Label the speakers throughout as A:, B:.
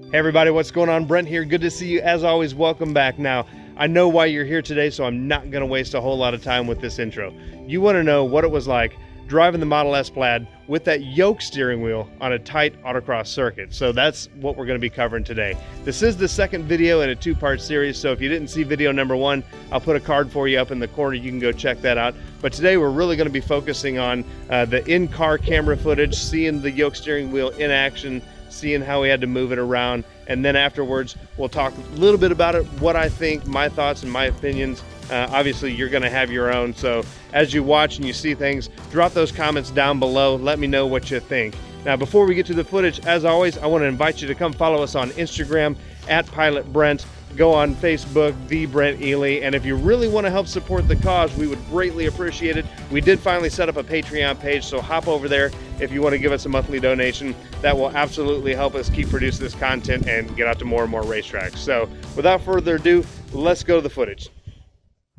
A: Hey everybody, what's going on? Brent here. Good to see you. As always, welcome back. Now, I know why you're here today, so I'm not going to waste a whole lot of time with this intro. You want to know what it was like driving the Model S Plaid with that yoke steering wheel on a tight autocross circuit. So that's what we're going to be covering today. This is the second video in a two-part series, so if you didn't see video number one, I'll put a card for you up in the corner. You can go check that out. But today we're really going to be focusing on the in-car camera footage, seeing the yoke steering wheel in action, seeing how we had to move it around, and then afterwards we'll talk a little bit about it, what I think, my thoughts and my opinions. Obviously you're going to have your own, so as you watch and you see things, drop those comments down below. Let me know what you think. Now before we get to the footage, as always, I want to invite you to come follow us on Instagram at Pilot Brent. Go on Facebook, The Brent Ely, and if you really want to help support the cause, we would greatly appreciate it. We did finally set up a Patreon page, so hop over there if you want to give us a monthly donation. That will absolutely help us keep producing this content and get out to more and more racetracks. So without further ado, let's go to the footage.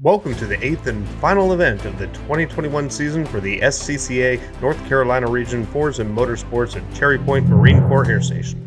A: Welcome to the 8th and final event of the 2021 season for the SCCA North Carolina Region Forza Motorsports at Cherry Point Marine Corps Air Station.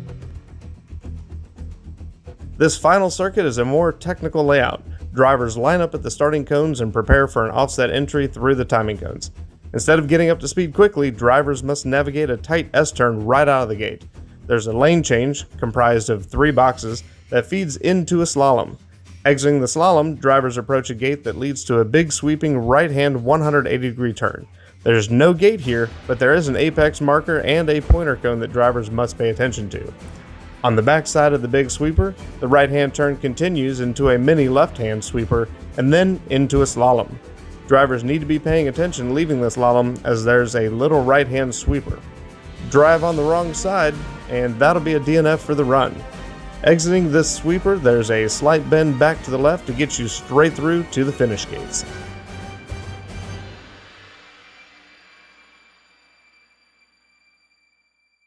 A: This final circuit is a more technical layout. Drivers line up at the starting cones and prepare for an offset entry through the timing cones. Instead of getting up to speed quickly, drivers must navigate a tight S-turn right out of the gate. There's a lane change, comprised of 3 boxes, that feeds into a slalom. Exiting the slalom, drivers approach a gate that leads to a big sweeping right-hand 180-degree turn. There's no gate here, but there is an apex marker and a pointer cone that drivers must pay attention to. On the back side of the big sweeper, the right-hand turn continues into a mini left-hand sweeper and then into a slalom. Drivers need to be paying attention leaving the slalom as there's a little right-hand sweeper. Drive on the wrong side and that'll be a DNF for the run. Exiting this sweeper, there's a slight bend back to the left to get you straight through to the finish gates.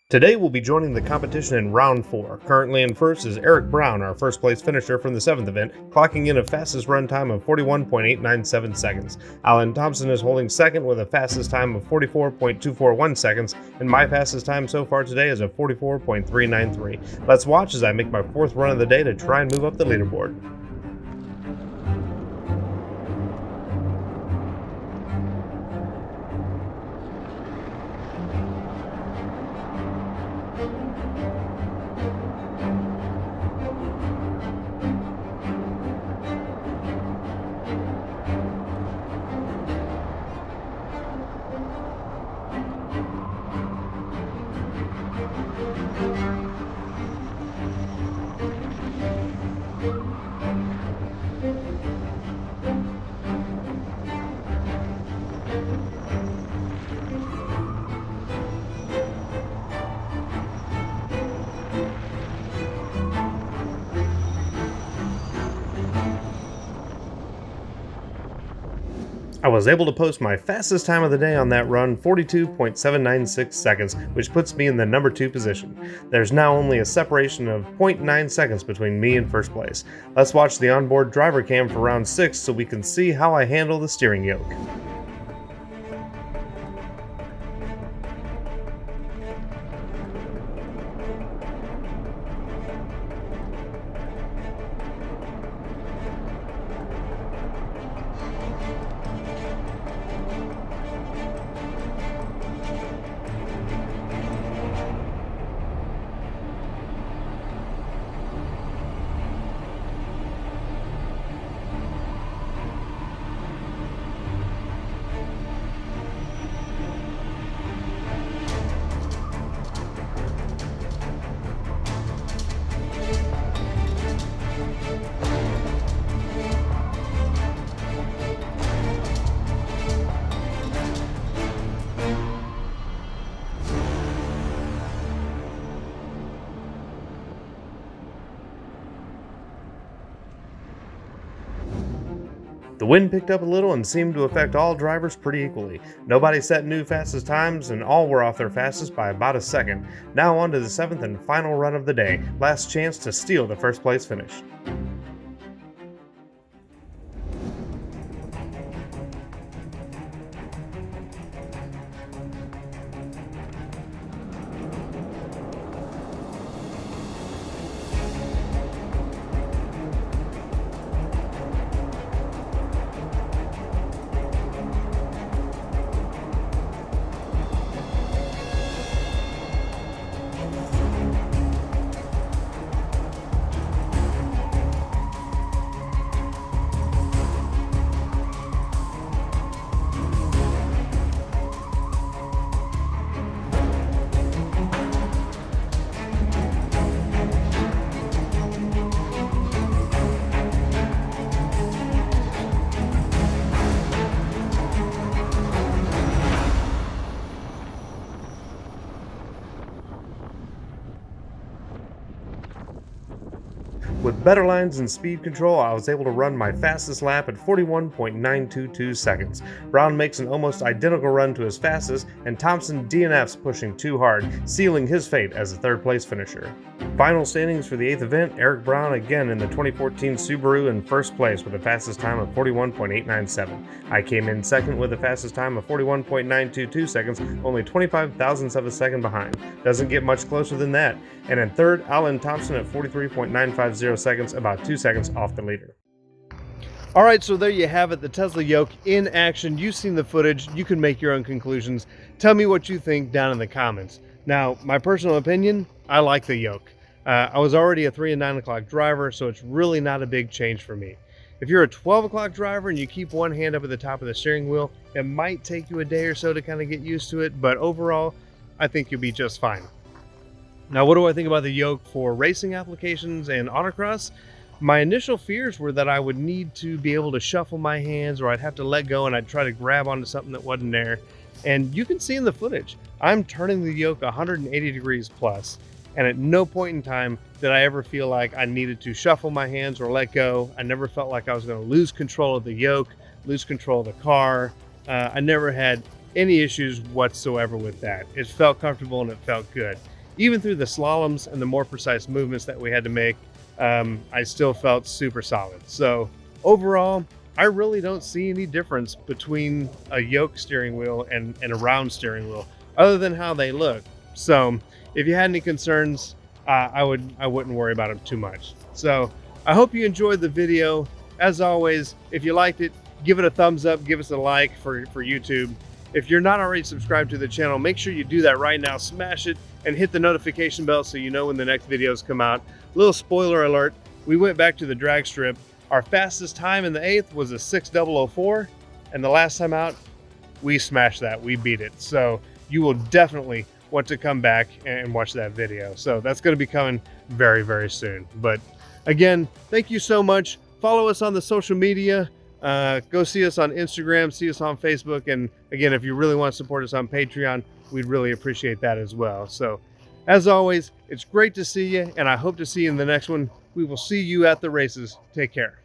A: Today we'll be joining the competition in round 4. Currently in first is Eric Brown, our first place finisher from the 7th event, clocking in a fastest run time of 41.897 seconds. Alan Thompson is holding second with a fastest time of 44.241 seconds, and my fastest time so far today is a 44.393. Let's watch as I make my 4th run of the day to try and move up the leaderboard. I was able to post my fastest time of the day on that run, 42.796 seconds, which puts me in the number 2 position. There's now only a separation of 0.9 seconds between me and first place. Let's watch the onboard driver cam for round 6 so we can see how I handle the steering yoke. The wind picked up a little and seemed to affect all drivers pretty equally. Nobody set new fastest times and all were off their fastest by about a second. Now on to the 7th and final run of the day. Last chance to steal the first place finish. With better lines and speed control, I was able to run my fastest lap at 41.922 seconds. Brown makes an almost identical run to his fastest, and Thompson DNFs pushing too hard, sealing his fate as a third place finisher. Final standings for the 8th event, Eric Brown again in the 2014 Subaru in first place with a fastest time of 41.897. I came in second with a fastest time of 41.922 seconds, only 25 thousandths of a second behind. Doesn't get much closer than that. And in third, Alan Thompson at 43.950 seconds, about 2 seconds off the leader. All right, so there you have it, the Tesla yoke in action. You've seen the footage. You can make your own conclusions. Tell me what you think down in the comments. Now, my personal opinion, I like the yoke. I was already a 3 and 9 o'clock driver, so it's really not a big change for me. If you're a 12 o'clock driver and you keep one hand up at the top of the steering wheel, it might take you a day or so to kind of get used to it, but overall, I think you'll be just fine. Now, what do I think about the yoke for racing applications and autocross? My initial fears were that I would need to be able to shuffle my hands, or I'd have to let go and I'd try to grab onto something that wasn't there. And you can see in the footage, I'm turning the yoke 180 degrees plus, and at no point in time did I ever feel like I needed to shuffle my hands or let go. I never felt like I was going to lose control of the yoke, lose control of the car. I never had any issues whatsoever with that. It felt comfortable and it felt good. Even through the slaloms and the more precise movements that we had to make, I still felt super solid. So overall, I really don't see any difference between a yoke steering wheel and a round steering wheel, other than how they look. So if you had any concerns, I wouldn't worry about them too much. So I hope you enjoyed the video. As always, if you liked it, give it a thumbs up, give us a like for YouTube. If you're not already subscribed to the channel, make sure you do that right now. Smash it and hit the notification bell so you know when the next videos come out. Little spoiler alert, we went back to the drag strip. Our fastest time in the 8th was a 6:004, and the last time out, we smashed that, we beat it. So you will definitely want to come back and watch that video. So that's going to be coming very, very soon. But again, thank you so much. Follow us on the social media. Go see us on Instagram, see us on Facebook. And again, if you really want to support us on Patreon, we'd really appreciate that as well. So as always, it's great to see you, and I hope to see you in the next one. We will see you at the races. Take care.